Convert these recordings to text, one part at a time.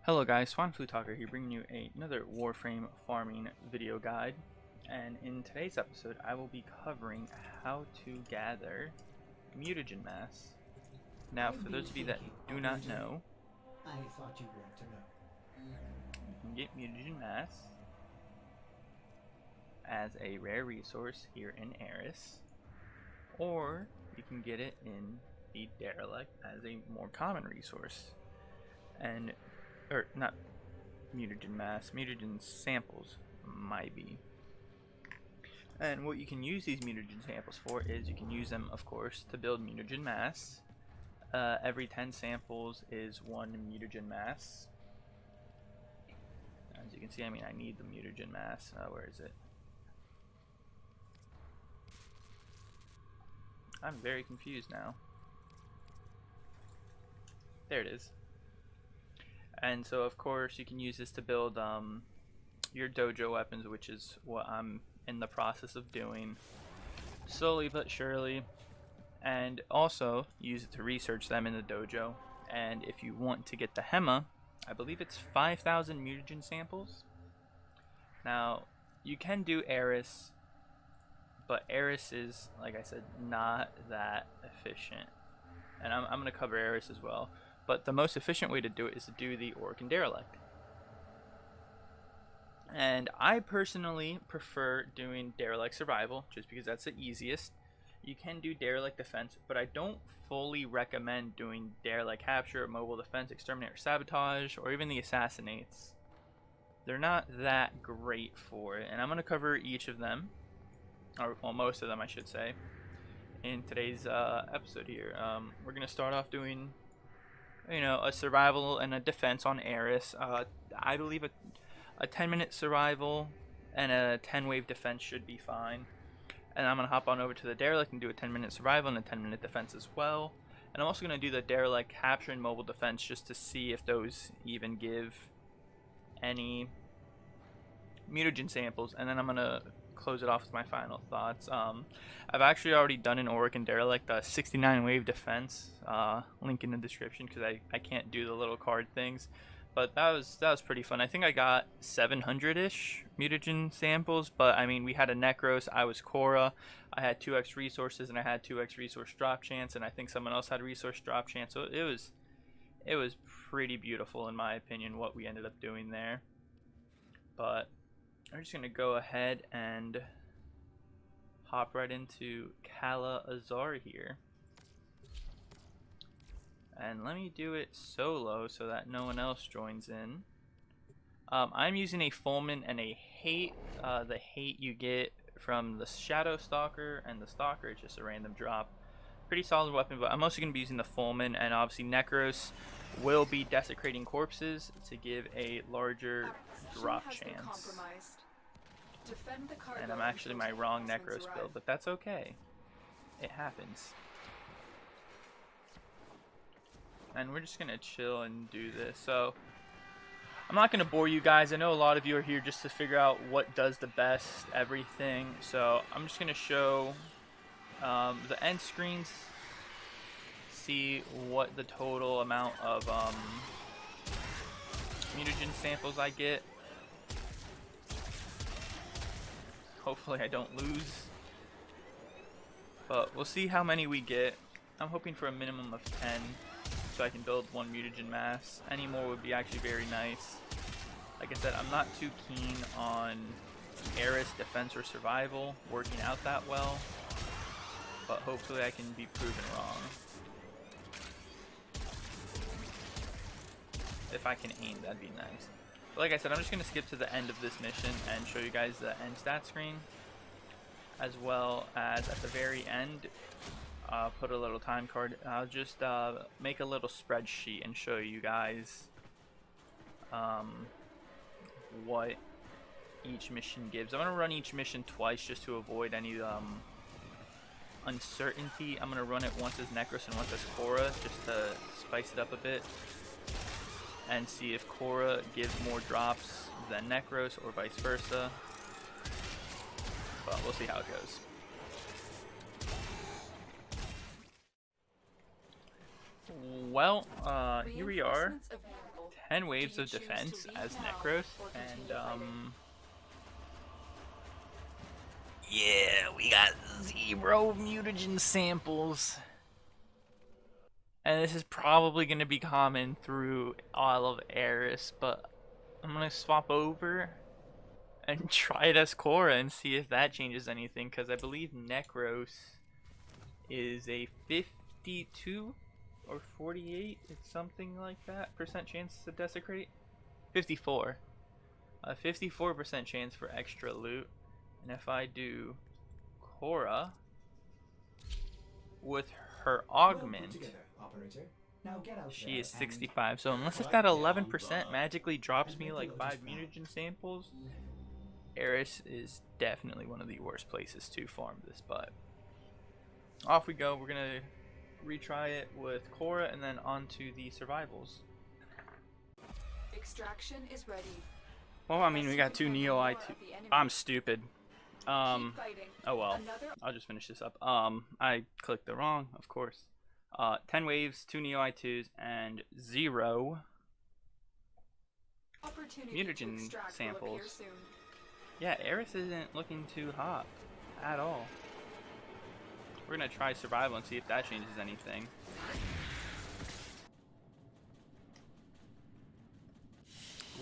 Hello guys, Talker here, bringing you another Warframe farming video guide. And in today's episode, I will be covering how to gather mutagen mass. Now, for those of you that do not know, I thought you'd want to know. you can get mutagen mass as a rare resource here in Eris, or you can get it in the Derelict as a more common resource. Or not mutagen mass, mutagen samples might be. And what you can use these mutagen samples for is you can use them, of course, to build mutagen mass. Every 10 samples is 1 mutagen mass. As you can see, I need the mutagen mass. Where is it? I'm very confused now. There it is. And so, of course, you can use this to build your dojo weapons, which is what I'm in the process of doing, slowly but surely. And also use it to research them in the dojo. And if you want to get the Hema, I believe it's 5,000 mutagen samples. Now, you can do Eris, but Eris is, like I said, not that efficient. And I'm going to cover Eris as well. But the most efficient way to do it is to do the Orc and Derelict. And I personally prefer doing Derelict Survival, just because that's the easiest. You can do Derelict Defense, but I don't fully recommend doing Derelict Capture, Mobile Defense, Exterminate, or Sabotage, or even the Assassinates. They're not that great for it, and I'm going to cover each of them, or well, most of them I should say, in today's episode here. We're going to start off doing a survival and a defense on Eris. I believe a 10-minute survival and a 10-wave defense should be fine. And I'm going to hop on over to the Derelict and do a 10-minute survival and a 10-minute defense as well. And I'm also going to do the Derelict capture and mobile defense just to see if those even give any mutagen samples. And then I'm going to close it off with my final thoughts. I've actually already done an Orc and Derelict 69 wave defense, link in the description, because I can't do the little card things, but that was pretty fun. I think I got 700-ish mutagen samples, but I mean, we had a Necros, I was Korra, I had 2x resources, and I had 2x resource drop chance, and I think someone else had resource drop chance, so it was pretty beautiful in my opinion what we ended up doing there. But I'm just going to go ahead and hop right into Kala Azar here. And let me do it solo so that no one else joins in. I'm using a Fulmin and a Hate. The Hate you get from the Shadow Stalker, and the Stalker is just a random drop. Pretty solid weapon, but I'm also going to be using the Fulmin, and obviously Necros will be desecrating corpses to give a larger drop chance. And I'm actually my wrong Necros build, but that's okay. It happens. And we're just gonna chill and do this. So I'm not gonna bore you guys. I know a lot of you are here just to figure out what does the best everything. So I'm just gonna show the end screens, see what the total amount of mutagen samples I get. Hopefully I don't lose, but we'll see how many we get. I'm hoping for a minimum of 10 so I can build 1 mutagen mass. Any more would be actually very nice. Like I said, I'm not too keen on Eris defense or survival working out that well, but hopefully I can be proven wrong. If I can aim, that'd be nice. But like I said, I'm just going to skip to the end of this mission and show you guys the end stat screen, as well as at the very end put a little time card. I'll just make a little spreadsheet and show you guys what each mission gives. I'm going to run each mission twice just to avoid any uncertainty. I'm going to run it once as Necros and once as Korra just to spice it up a bit, and see if Korra gives more drops than Necros or vice versa. But we'll see how it goes. Well, here we are. 10 waves of defense as Necros, and yeah, we got 0 mutagen samples. And this is probably going to be common through all of Eris, but I'm going to swap over and try it as Korra and see if that changes anything, because I believe Necros is a 52 or 48, it's something like that, percent chance to desecrate. 54. A 54% chance for extra loot. And if I do Korra with her augment, she is 65. So unless if that 11% magically drops me like 5 mutagen samples, Eris is definitely one of the worst places to farm this. But off we go. We're gonna retry it with Korra and then on to the survivals. Extraction is ready. Well, I mean, we got 2 Neo I2. I'm stupid. Oh well, I'll just finish this up. I clicked the wrong, of course. 10 waves, 2 Neo I2s, and 0 mutagen samples. Yeah, Eris isn't looking too hot at all. We're gonna try survival and see if that changes anything.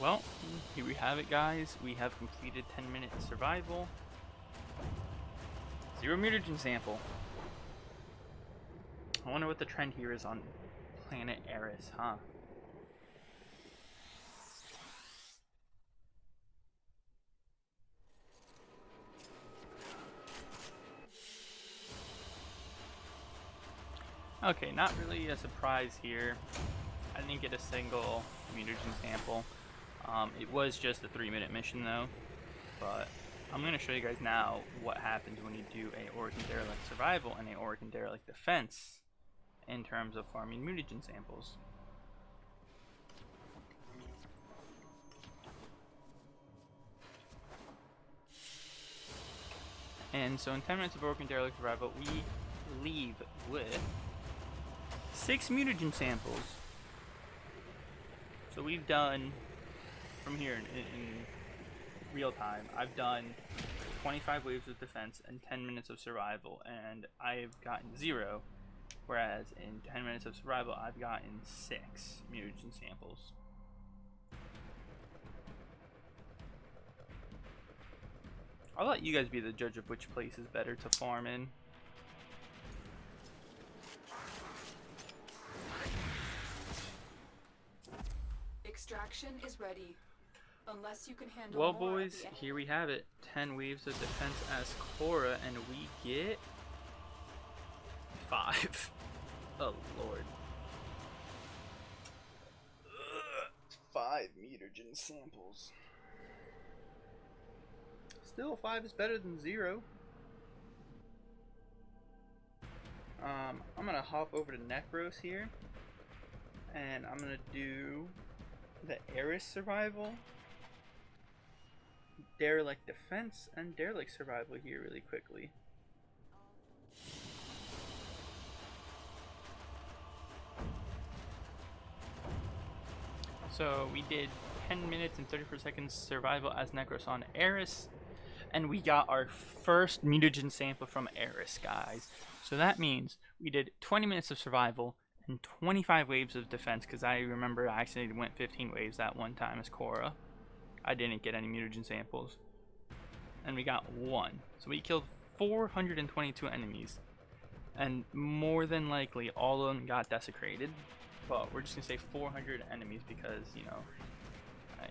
Well, here we have it, guys. We have completed 10-minute survival. 0 mutagen sample. I wonder what the trend here is on planet Eris, huh? Okay, not really a surprise here. I didn't get a single mutagen sample. It was just a 3-minute mission though, but I'm going to show you guys now what happens when you do a Organ Derelict Survival and a Organ Derelict Defense in terms of farming mutagen samples. And so in 10 minutes of Organ Derelict Survival, we leave with 6 mutagen samples. So we've done, from here in real time, I've done 25 waves of defense and 10 minutes of survival, and I've gotten 0, whereas in 10 minutes of survival I've gotten 6 mutagen samples. I'll let you guys be the judge of which place is better to farm in. Extraction is ready. Unless you can handle Well, more boys, here we have it. 10 waves of defense as Korra, and we get 5. Oh, Lord. 5 mutagen samples. Still, 5 is better than 0. I'm gonna hop over to Necros here, and I'm gonna do the Eris survival, Derelict defense, and Derelict survival here really quickly. So we did 10 minutes and 34 seconds survival as Necros on Eris, and we got our first mutagen sample from Eris, guys. So that means we did 20 minutes of survival and 25 waves of defense, because I remember I accidentally went 15 waves that one time as Korra. I didn't get any mutagen samples. And we got 1. So we killed 422 enemies. And more than likely, all of them got desecrated. But we're just going to say 400 enemies because, you know, I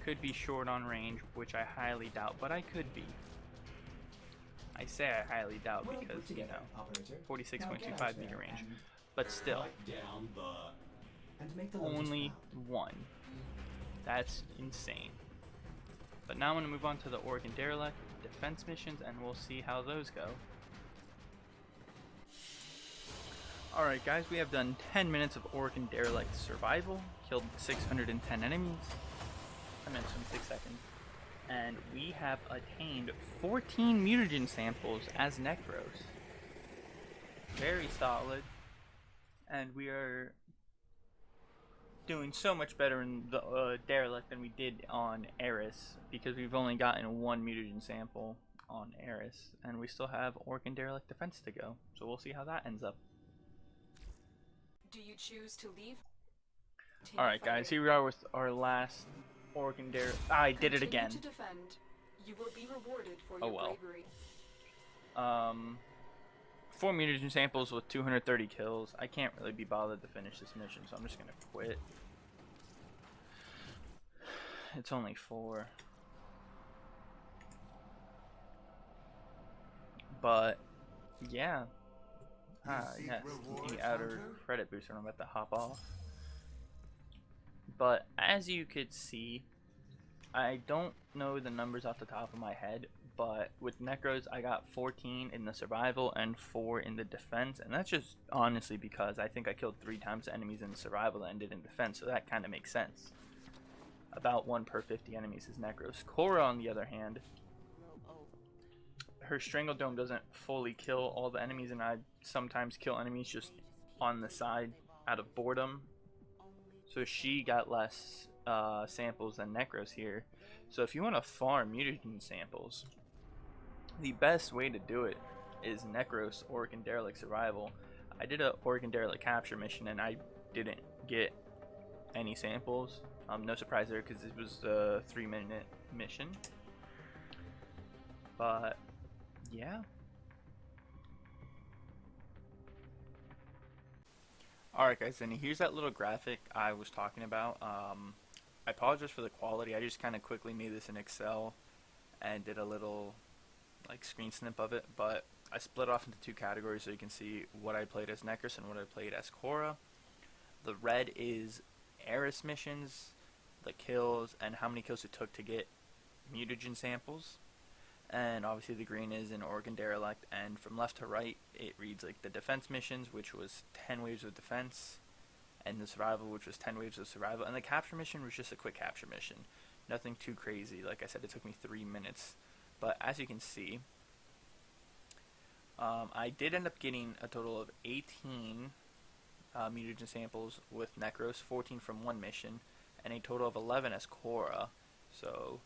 could be short on range, which I highly doubt, but I could be. I say I highly doubt because, you know, 46.25 meter range. But still, only 1. That's insane. But now I'm going to move on to the Organ Derelict defense missions, and we'll see how those go. Alright guys, we have done 10 minutes of Organ Derelict survival, killed 610 enemies, 10 minutes 26 seconds, and we have attained 14 mutagen samples as Necros. Very solid. And we are doing so much better in the derelict than we did on Eris, because we've only gotten one mutagen sample on Eris, and we still have Orc and derelict defense to go. So we'll see how that ends up. Do you choose to leave? All right, guys, here we are with our last Orc and derelict. I did it again. To defend. You will be rewarded for Oh your well. bravery. 4 mutagen samples with 230 kills. I can't really be bothered to finish this mission, so I'm just gonna quit. It's only 4. But, yeah. Yes, the outer credit booster. I'm about to hop off. But, as you could see, I don't know the numbers off the top of my head, but with Necros, I got 14 in the survival and 4 in the defense, and that's just honestly because I think I killed 3 times the enemies in the survival than I did in defense, so that kind of makes sense. About 1 per 50 enemies is Necros. Korra, on the other hand, her Strangle Dome doesn't fully kill all the enemies, and I sometimes kill enemies just on the side out of boredom, so she got less samples than Necros here. So if you want to farm mutagen samples, the best way to do it is Necros, Orc, and Derelict Survival. I did a Orc and Derelict capture mission and I didn't get any samples. No surprise there because it was a 3-minute mission. But yeah. Alright guys, and here's that little graphic I was talking about. I apologize for the quality. I just kind of quickly made this in Excel and did a little like screen snip of it, but I split off into 2 categories so you can see what I played as Necros and what I played as Korra. The red is Eris missions, the kills, and how many kills it took to get mutagen samples. And obviously the green is an Orc and Derelict, and from left to right it reads like the defense missions, which was 10 waves of defense, and the survival, which was 10 waves of survival, and the capture mission was just a quick capture mission. Nothing too crazy. Like I said, it took me 3 minutes. But as you can see, I did end up getting a total of 18 mutagen samples with Necros, 14 from 1 mission, and a total of 11 as Korra. So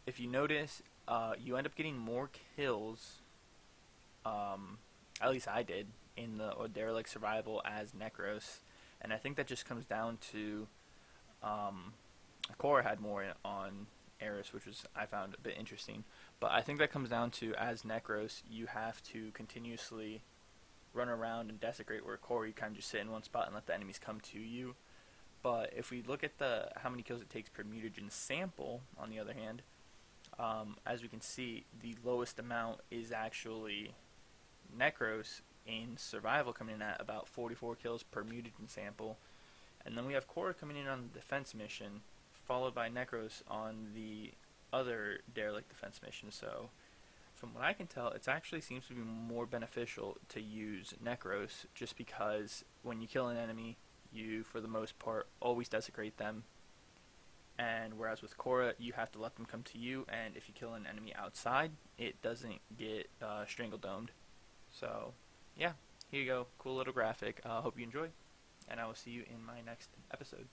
if you notice, you end up getting more kills, at least I did, in the Derelict Survival as Necros. And I think that just comes down to Korra had more on Eris, which was I found a bit interesting. But I think that comes down to, as Necros, you have to continuously run around and desecrate, where Korra you kind of just sit in one spot and let the enemies come to you. But if we look at the how many kills it takes per mutagen sample, on the other hand, as we can see, the lowest amount is actually Necros in survival, coming in at about 44 kills per mutagen sample. And then we have Korra coming in on the defense mission, followed by Necros on the other derelict defense mission. So from what I can tell, it actually seems to be more beneficial to use Necros, just because when you kill an enemy, you, for the most part, always desecrate them. And whereas with Korra, you have to let them come to you, and if you kill an enemy outside, it doesn't get strangle domed. So yeah, here you go, cool little graphic. Hope you enjoy, and I will see you in my next episode.